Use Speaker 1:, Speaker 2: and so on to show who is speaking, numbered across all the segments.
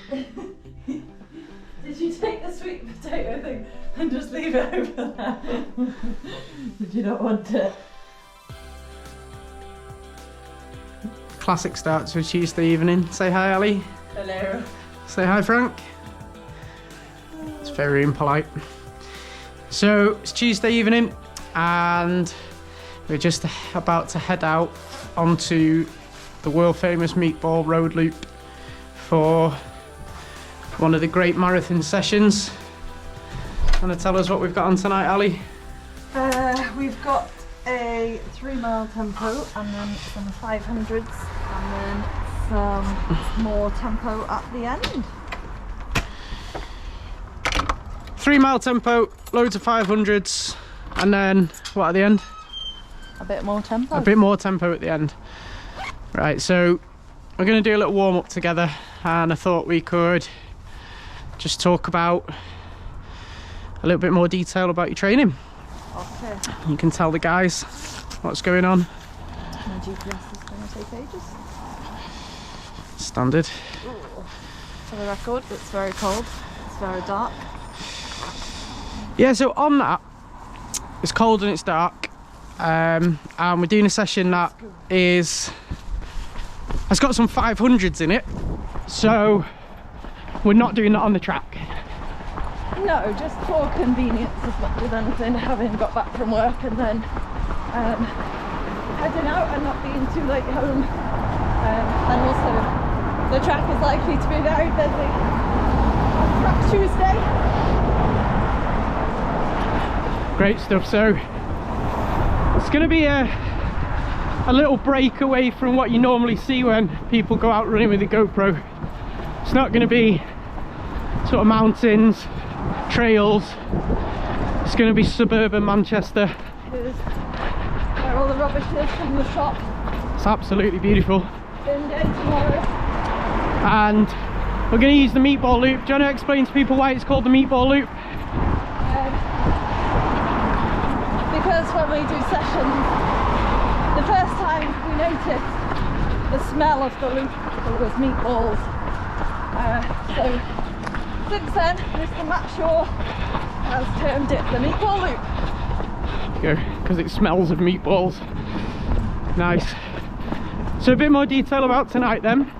Speaker 1: Did you take the sweet potato thing and just leave it over there? Did you not want it?
Speaker 2: Classic start to a Tuesday evening. Say hi, Ali.
Speaker 1: Hello.
Speaker 2: Say hi, Frank. It's very impolite. So it's Tuesday evening and we're just about to head out onto the world famous Meatball road loop for one of the great marathon sessions. Want to tell us what we've got on tonight, Ali?
Speaker 1: We've got a 3-mile tempo and then some 500s and then some more tempo at the end.
Speaker 2: 3-mile tempo, loads of 500s, and then what at the end?
Speaker 1: A bit more tempo.
Speaker 2: A bit more tempo at the end. Right, so we're going to do a little warm-up together, and I thought we could just talk about a little bit more detail about your training.
Speaker 1: Okay.
Speaker 2: You can tell the guys what's going on.
Speaker 1: My GPS is going to take ages.
Speaker 2: Standard.
Speaker 1: Ooh. For the record, it's very cold. It's very dark.
Speaker 2: Yeah, so on that, it's cold and it's dark, and we're doing a session that has got some 500s in it, so we're not doing that on the track.
Speaker 1: No, just for convenience as much as anything, having got back from work and then heading out and not being too late home. And also, the track is likely to be very busy on Track Tuesday.
Speaker 2: Great stuff. So it's going to be a little break away from what you normally see when people go out running with a GoPro. It's not going to be sort of mountains, trails. It's going to be suburban Manchester.
Speaker 1: Here's where all the rubbish is from the shop.
Speaker 2: It's absolutely beautiful.
Speaker 1: Bin day tomorrow.
Speaker 2: And we're going to use the Meatball loop. Do you want to explain to people why it's called the Meatball loop?
Speaker 1: Because when we do sessions, the first time we noticed the smell of the loop, it was meatballs. So since then, Mr. Matt Shaw has termed it the Meatball loop.
Speaker 2: Go, because it smells of meatballs. Nice. So a bit more detail about tonight then.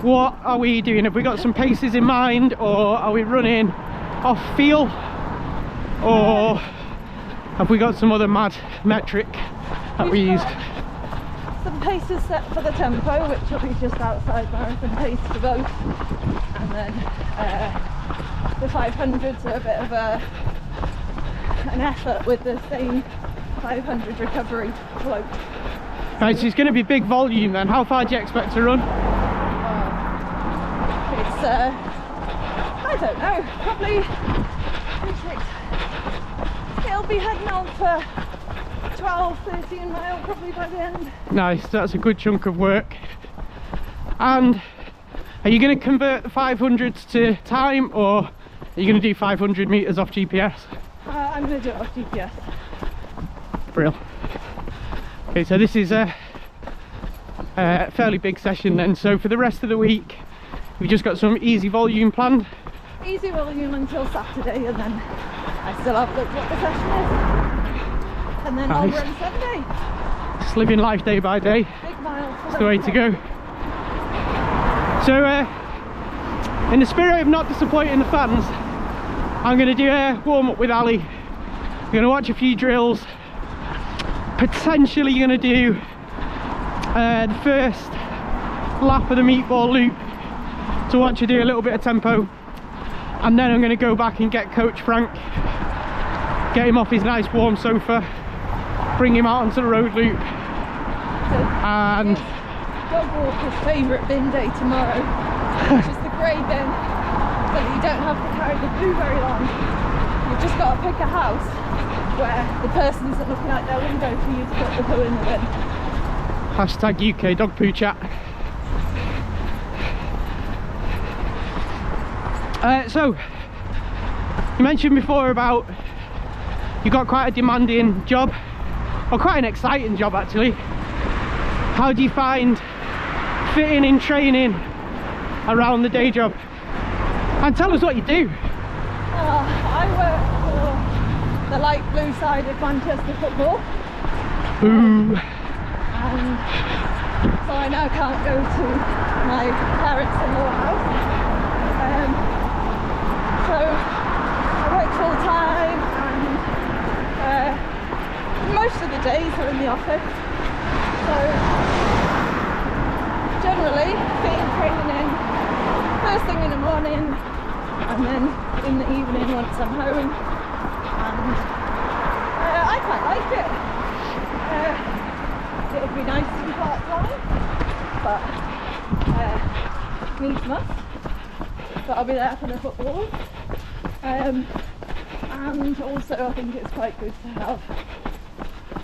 Speaker 2: What are we doing? Have we got some paces in mind, or are we running off feel, or have we got some other mad metric that we use?
Speaker 1: Some paces set for the tempo, which will be just outside marathon pace for both, and then the 500s are a bit of an effort with the same 500 recovery float.
Speaker 2: Right, so it's going to be big volume then. How far do you expect to run?
Speaker 1: It's I don't know, probably it'll be heading on for 12-13 miles probably by the end.
Speaker 2: Nice, that's a good chunk of work. And are you going to convert the 500s to time, or are you going to do 500 metres off GPS?
Speaker 1: I'm going to do it off GPS.
Speaker 2: Brill. Okay, so this is a fairly big session then. So for the rest of the week, we've just got some easy volume planned.
Speaker 1: Easy volume until Saturday, and then I still haven't looked what the session is. And then I'll run Sunday.
Speaker 2: Just living life day by day.
Speaker 1: Big miles.
Speaker 2: That's the way to go. So in the spirit of not disappointing the fans, I'm going to do a warm-up with Ali. We're going to watch a few drills. Potentially going to do the first lap of the Meatball loop to watch her do a little bit of tempo, and then I'm going to go back and get Coach Frank, get him off his nice warm sofa, bring him out onto the road loop, and
Speaker 1: dog walker's favourite bin day tomorrow, which is the grey bin, but you don't have to carry the poo very long. You've just got to pick a house where the person's looking out their window for you to put the poo in the bin.
Speaker 2: Hashtag UK dog poo chat. So you mentioned before about you got quite a demanding job, or quite an exciting job actually. How do you find fitting in training around the day job? And tell us what you do.
Speaker 1: I work for the light blue side of Manchester football.
Speaker 2: Ooh.
Speaker 1: And so I now can't go to my parents-in-law house. So I work full time, and most of the days are in the office. So generally fitting training in first thing in the morning, and then in the evening once I'm home. And I quite like it. It would be nice to be part-time, but needs must. But I'll be there for the football. And also I think it's quite good to have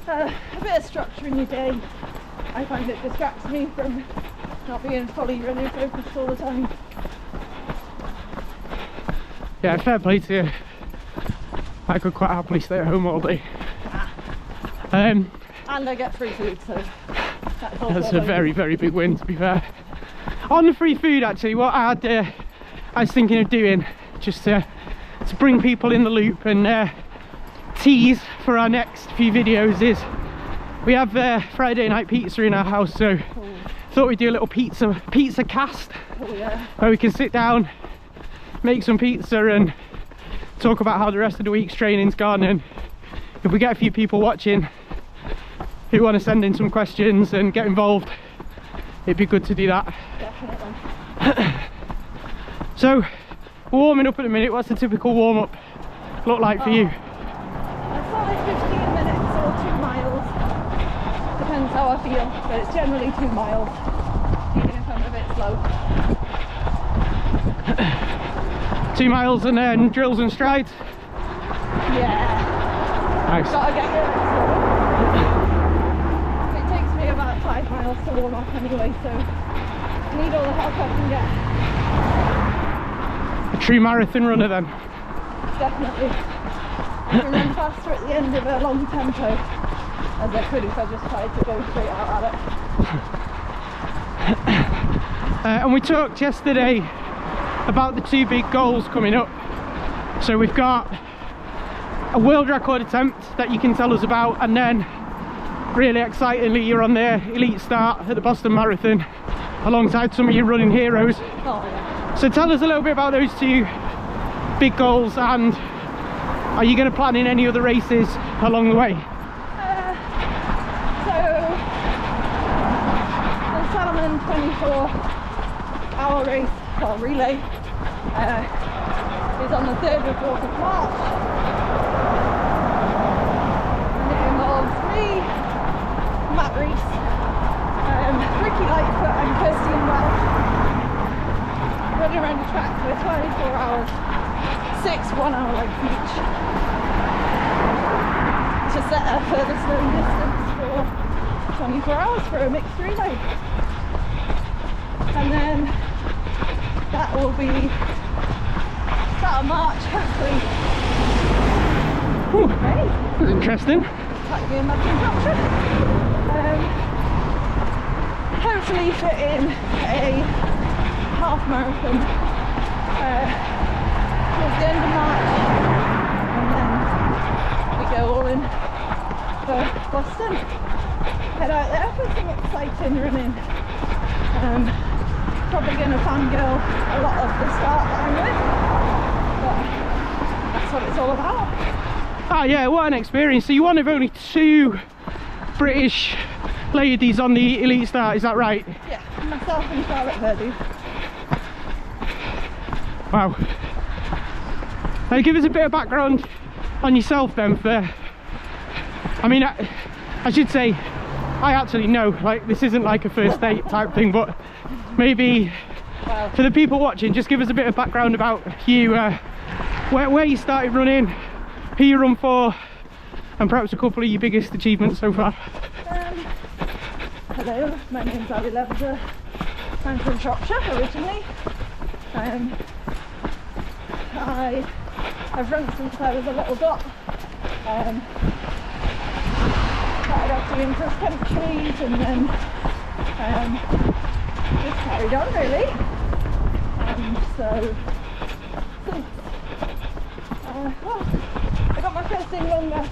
Speaker 1: a bit of structure in your day. I find it distracts me from not being fully really focused all the time.
Speaker 2: Yeah, fair play to you. I could quite happily stay at home all day.
Speaker 1: And I get free food, so that's
Speaker 2: a very, very big win, to be fair. On the free food, actually, what I was thinking of doing, just to bring people in the loop and tease for our next few videos, is we have Friday night pizza in our house, so thought we'd do a little pizza cast.
Speaker 1: Oh, yeah.
Speaker 2: Where we can sit down, make some pizza and talk about how the rest of the week's training's gone, and if we get a few people watching who want to send in some questions and get involved, it'd be good to do that.
Speaker 1: Definitely.
Speaker 2: So we're warming up at the minute. What's the typical warm-up look like for you?
Speaker 1: A solid 15 minutes or 2 miles, depends how I feel, but it's generally 2 miles, even if I'm a bit slow.
Speaker 2: 2 miles and then drills and strides?
Speaker 1: Yeah.
Speaker 2: Nice.
Speaker 1: Gotta get there slow. It takes me about 5 miles to warm up anyway, so I need all the help I can get.
Speaker 2: A true marathon runner then?
Speaker 1: Definitely. I can run faster at the end of a long tempo as I could if I just tried to go straight out at it.
Speaker 2: And we talked yesterday about the 2 big goals coming up. So we've got a world record attempt that you can tell us about, and then really excitingly you're on the elite start at the Boston Marathon alongside some of your running heroes.
Speaker 1: Oh, yeah.
Speaker 2: So tell us a little bit about those 2 big goals, and are you going to plan in any other races along the way?
Speaker 1: So the Salomon 24-hour race, or relay, is on the 3rd or 4th of March, and it involves me, Matt Rees, Ricky Lightfoot and Kirsten Welch, running around the track for 24 hours, 6 1-hour legs each, to set a furthest known distance for 24 hours for a mixed relay. And then that will be start of March, hopefully.
Speaker 2: Ooh,
Speaker 1: Hey,
Speaker 2: that's interesting.
Speaker 1: might be a mad contraption. Hopefully fit in a half marathon towards the end of March, and then we go all in for Boston. Head out there for some exciting running. Probably going to fangirl a lot of the start that I'm with, but that's what it's all about.
Speaker 2: Ah, yeah, what an experience. So you're one of only 2 British ladies on the elite start, is that right?
Speaker 1: Yeah, myself and Charlotte Purdy.
Speaker 2: Wow. Now give us a bit of background on yourself then. I mean, I should say, I actually know, like, this isn't like a first date type thing, but maybe for the people watching, just give us a bit of background about you, where you started running, who you run for, and perhaps a couple of your biggest achievements so far.
Speaker 1: Hello, my name's Abby Leveser. I'm from Shropshire originally. I've run since I was a little dot. Started off doing cross countries and then just carried on really. So lasting longest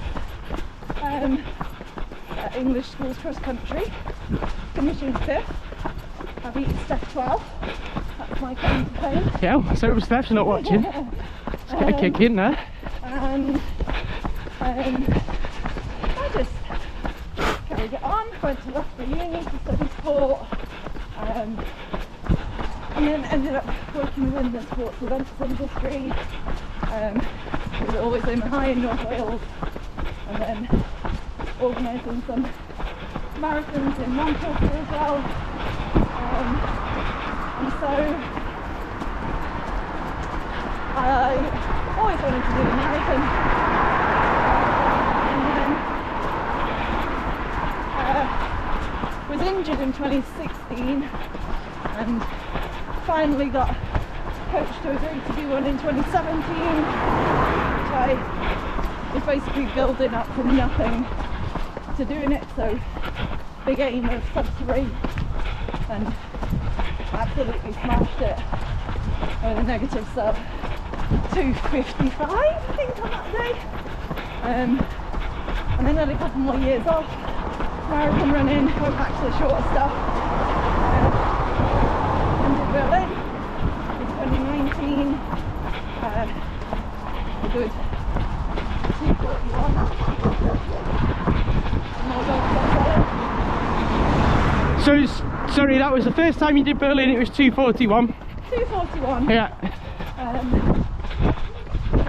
Speaker 1: English schools cross country, finishing 5th. I've beaten Steph 12. That's my claim to fame.
Speaker 2: Yeah, so Steph's not watching. Let's get a kick in there.
Speaker 1: And I just carried it on, went to Loughborough Uni to study sport, and then ended up working within the sports events industry. Was always aiming high in North Wales, and then organising some marathons in Manchester as well. And so I always wanted to do a marathon. And then was injured in 2016 and finally got coached to agree to do one in 2017, which I was basically building up from nothing to doing it, so big aim of sub 3 and absolutely smashed it with a negative sub 2:55 I think on that day, and then had a couple more years off marathon running, went back to the shorter stuff, and did Berlin in 2019, a good 2:41.
Speaker 2: So, sorry, that was the first time you did Berlin, it was 2:41?
Speaker 1: 2:41.
Speaker 2: Yeah.
Speaker 1: And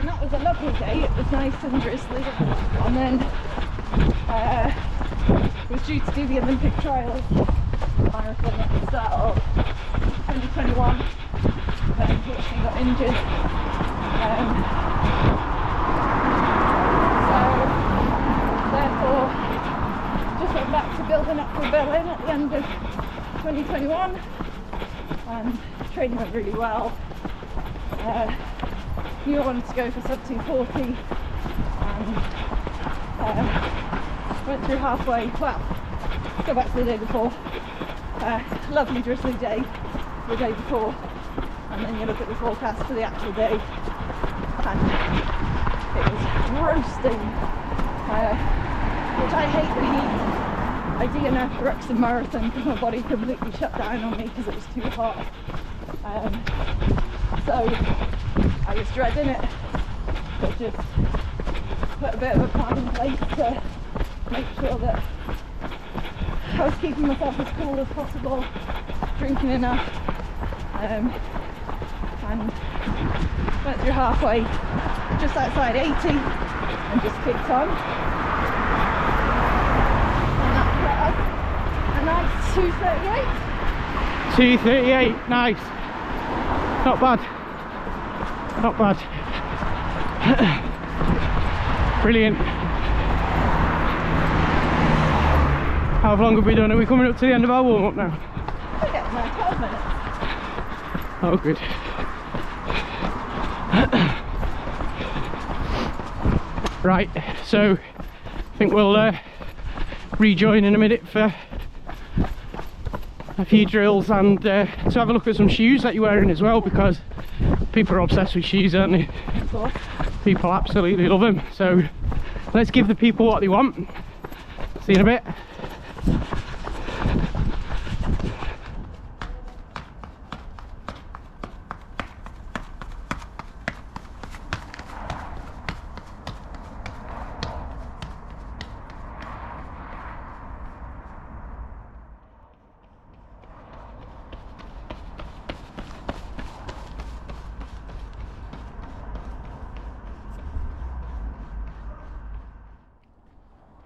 Speaker 1: that was a lovely day, it was nice and drizzly, and then was due to do the Olympic trials marathon at the start of 2021, but unfortunately got injured. So therefore just went back to building up for Berlin at the end of 2021, and training went really well. Knew I wanted to go for sub 2:40, and went through halfway. Well, go back to the day before. Lovely drizzly day the day before, and then you look at the forecast for the actual day, and it was roasting, which I hate the heat. I DNF'd the Wrexham Marathon because my body completely shut down on me because it was too hot. So I was dreading it, but just put a bit of a plan in place to make sure that I was keeping myself as cool as possible, drinking enough, and went through halfway just outside 80 and just kicked on. And that got us a nice 2:38.
Speaker 2: 2:38, nice. Not bad. Not bad. Brilliant. How long have we done? Are we coming up to the end of our warm-up now?
Speaker 1: We're getting there, 12 minutes.
Speaker 2: Oh, good. Right, so I think we'll rejoin in a minute for a few drills and to have a look at some shoes that you're wearing as well, because people are obsessed with shoes, aren't they?
Speaker 1: Of course.
Speaker 2: People absolutely love them, so let's give the people what they want. See you in a bit.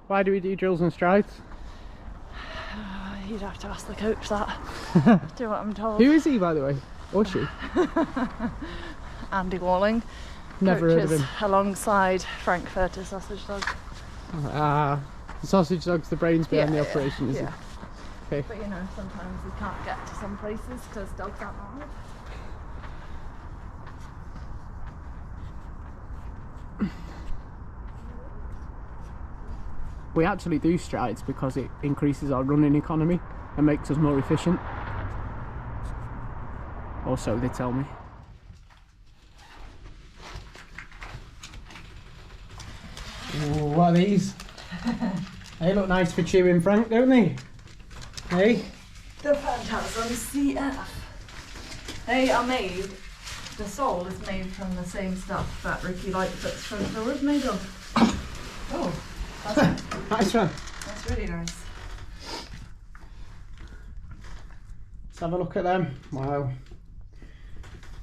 Speaker 2: Why do we do drills and strides?
Speaker 1: You'd have to ask the coach that. Do what I'm told.
Speaker 2: Who is he, by the way? Or she?
Speaker 1: Andy Walling.
Speaker 2: Never heard of
Speaker 1: coaches
Speaker 2: him.
Speaker 1: alongside Frankfurter Sausage Dog.
Speaker 2: The sausage dog's the brains behind the operation, is it? Okay.
Speaker 1: But you know, sometimes you can't get to some places because dogs aren't allowed.
Speaker 2: We actually do strides because it increases our running economy and makes us more efficient. Or so they tell me. Ooh, what are these? They look nice for chewing, Frank, don't they? Hey?
Speaker 1: The Phantasm CF. They are made, the sole is made from the same stuff that Ricky Lightfoot's front door is made of. Oh, that's,
Speaker 2: Nice one.
Speaker 1: that's really nice.
Speaker 2: Let's have a look at them. Wow.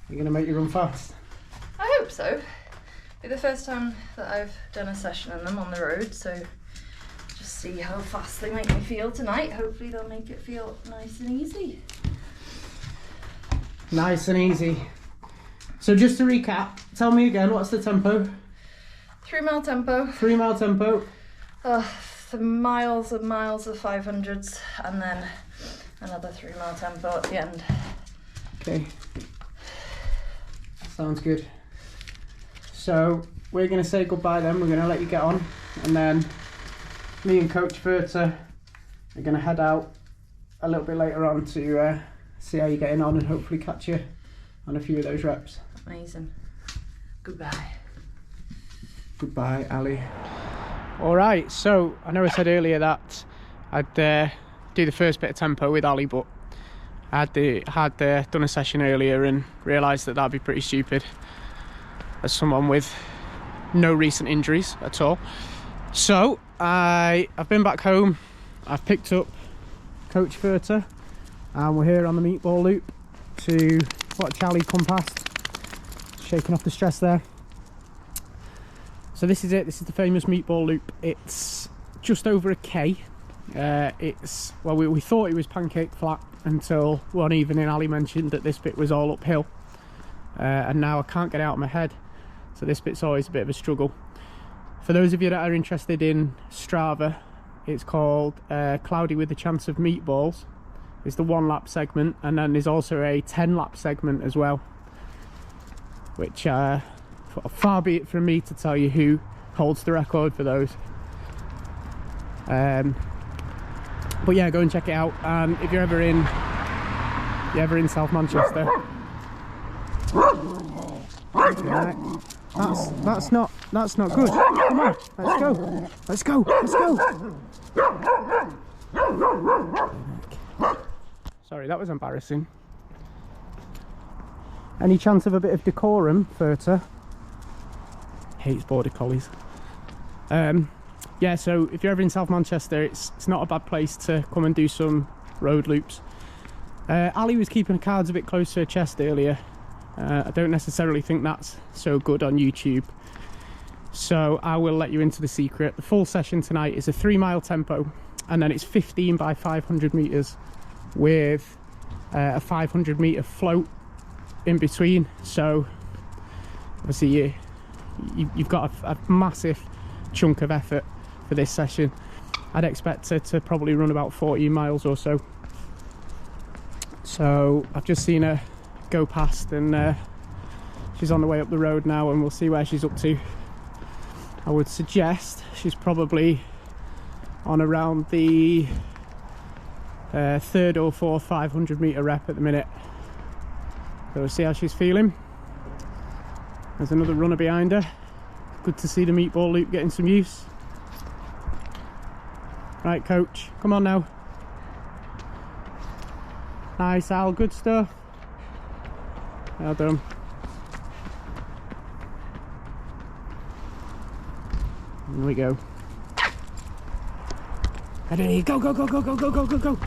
Speaker 2: You're going to make you run fast?
Speaker 1: I hope so. Be the first time that I've done a session in them on the road, so just see how fast they make me feel tonight. Hopefully they'll make it feel nice and easy.
Speaker 2: Nice and easy. So just to recap, tell me again, what's the tempo?
Speaker 1: 3 mile tempo.
Speaker 2: 3 mile tempo.
Speaker 1: The miles and miles of 500s, and then another 3 mile tempo at the end.
Speaker 2: Okay. Sounds good. So we're going to say goodbye then. We're going to let you get on, and then me and Coach Verta are going to head out a little bit later on to see how you're getting on and hopefully catch you on a few of those reps.
Speaker 1: Amazing. Goodbye.
Speaker 2: Goodbye, Ali. All right, so I know I said earlier that I'd do the first bit of tempo with Ali, but I had done a session earlier and realised that that'd be pretty stupid as someone with no recent injuries at all. So I've been back home, I've picked up Coach Verta, and we're here on the meatball loop to watch Ali come past, shaking off the stress there. So this is it, this is the famous meatball loop. It's just over a K. Well, we thought it was pancake flat until one evening Ali mentioned that this bit was all uphill, and now I can't get it out of my head, so this bit's always a bit of a struggle. For those of you that are interested in Strava, it's called Cloudy with a Chance of Meatballs. It's the 1 lap segment, and then there's also a 10 lap segment as well, which far be it from me to tell you who holds the record for those. But yeah, go and check it out. And if you're ever in South Manchester, right, that's not good. Come on, let's go. Let's go. Let's go. Sorry, that was embarrassing. Any chance of a bit of decorum, Verta? Hates border collies. Yeah, so if you're ever in South Manchester, it's not a bad place to come and do some road loops. Ali was keeping the cards a bit close to her chest earlier. I don't necessarily think that's so good on YouTube, so I will let you into the secret. The full session tonight is a 3 mile tempo, and then it's 15 by 500 meters with a 500 meter float in between. So obviously you've got a massive chunk of effort for this session. I'd expect her to probably run about 14 miles or so. So I've just seen her go past, and she's on the way up the road now, and we'll see where she's up to. I would suggest she's probably on around the 3rd or 4th 500 meter rep at the minute. So we'll see how she's feeling. There's another runner behind her. Good to see the meatball loop getting some use. Right, Coach, come on now. Nice, Al, good stuff. Well done. Here we go. Ready, go, go, go, go, go, go, go, go, go.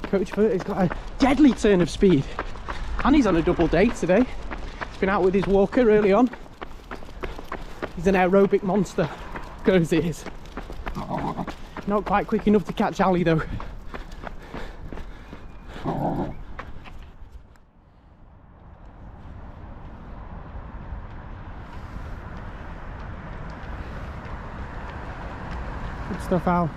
Speaker 2: Coach Verta's got a deadly turn of speed, and he's on a double day today. He's been out with his walker early on. He's an aerobic monster, goes he is. Not quite quick enough to catch Ali though. Good stuff, Al.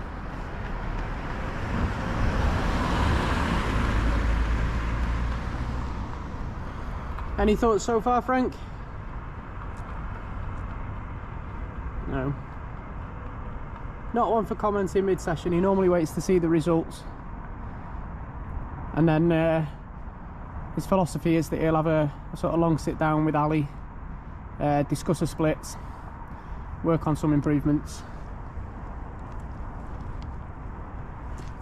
Speaker 2: Any thoughts so far, Frank? No. not one for commenting mid-session. He normally waits to see the results, and then his philosophy is that he'll have a sort of long sit down with Ali, discuss the splits, work on some improvements.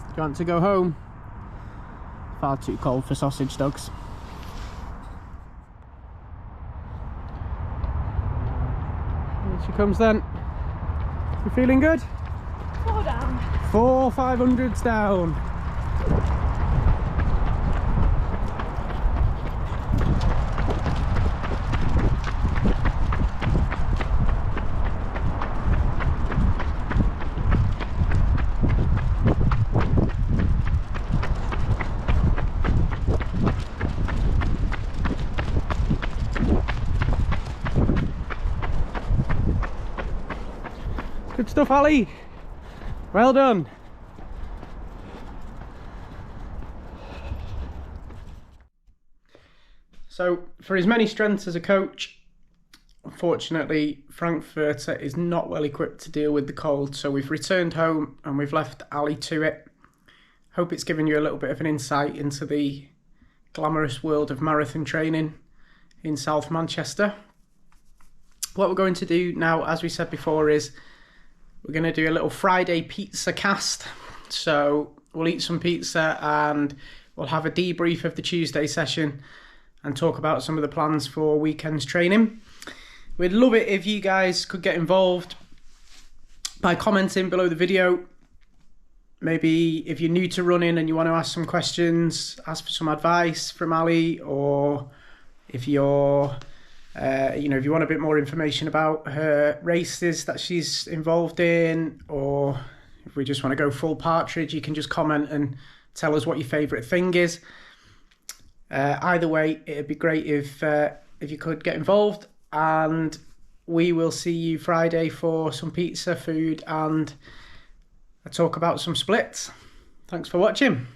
Speaker 2: Do you want to go home? Far too cold for sausage dogs. Here she comes then. You feeling good?
Speaker 1: 4 down.
Speaker 2: 4 500s down. Good stuff, Ali. Well done. So, for his many strengths as a coach, unfortunately, Frankfurter is not well equipped to deal with the cold. So we've returned home and we've left Ali to it. Hope it's given you a little bit of an insight into the glamorous world of marathon training in South Manchester. What we're going to do now, as we said before, is we're going to do a little Friday pizza cast. So we'll eat some pizza and we'll have a debrief of the Tuesday session and talk about some of the plans for weekend's training. We'd love it if you guys could get involved by commenting below the video. Maybe if you're new to running and you want to ask some questions, ask for some advice from Ali, or if you're if you want a bit more information about her races that she's involved in, or if we just want to go full partridge, you can just comment and tell us what your favourite thing is. Either way, it'd be great if you could get involved, and we will see you Friday for some pizza food and a talk about some splits. Thanks for watching.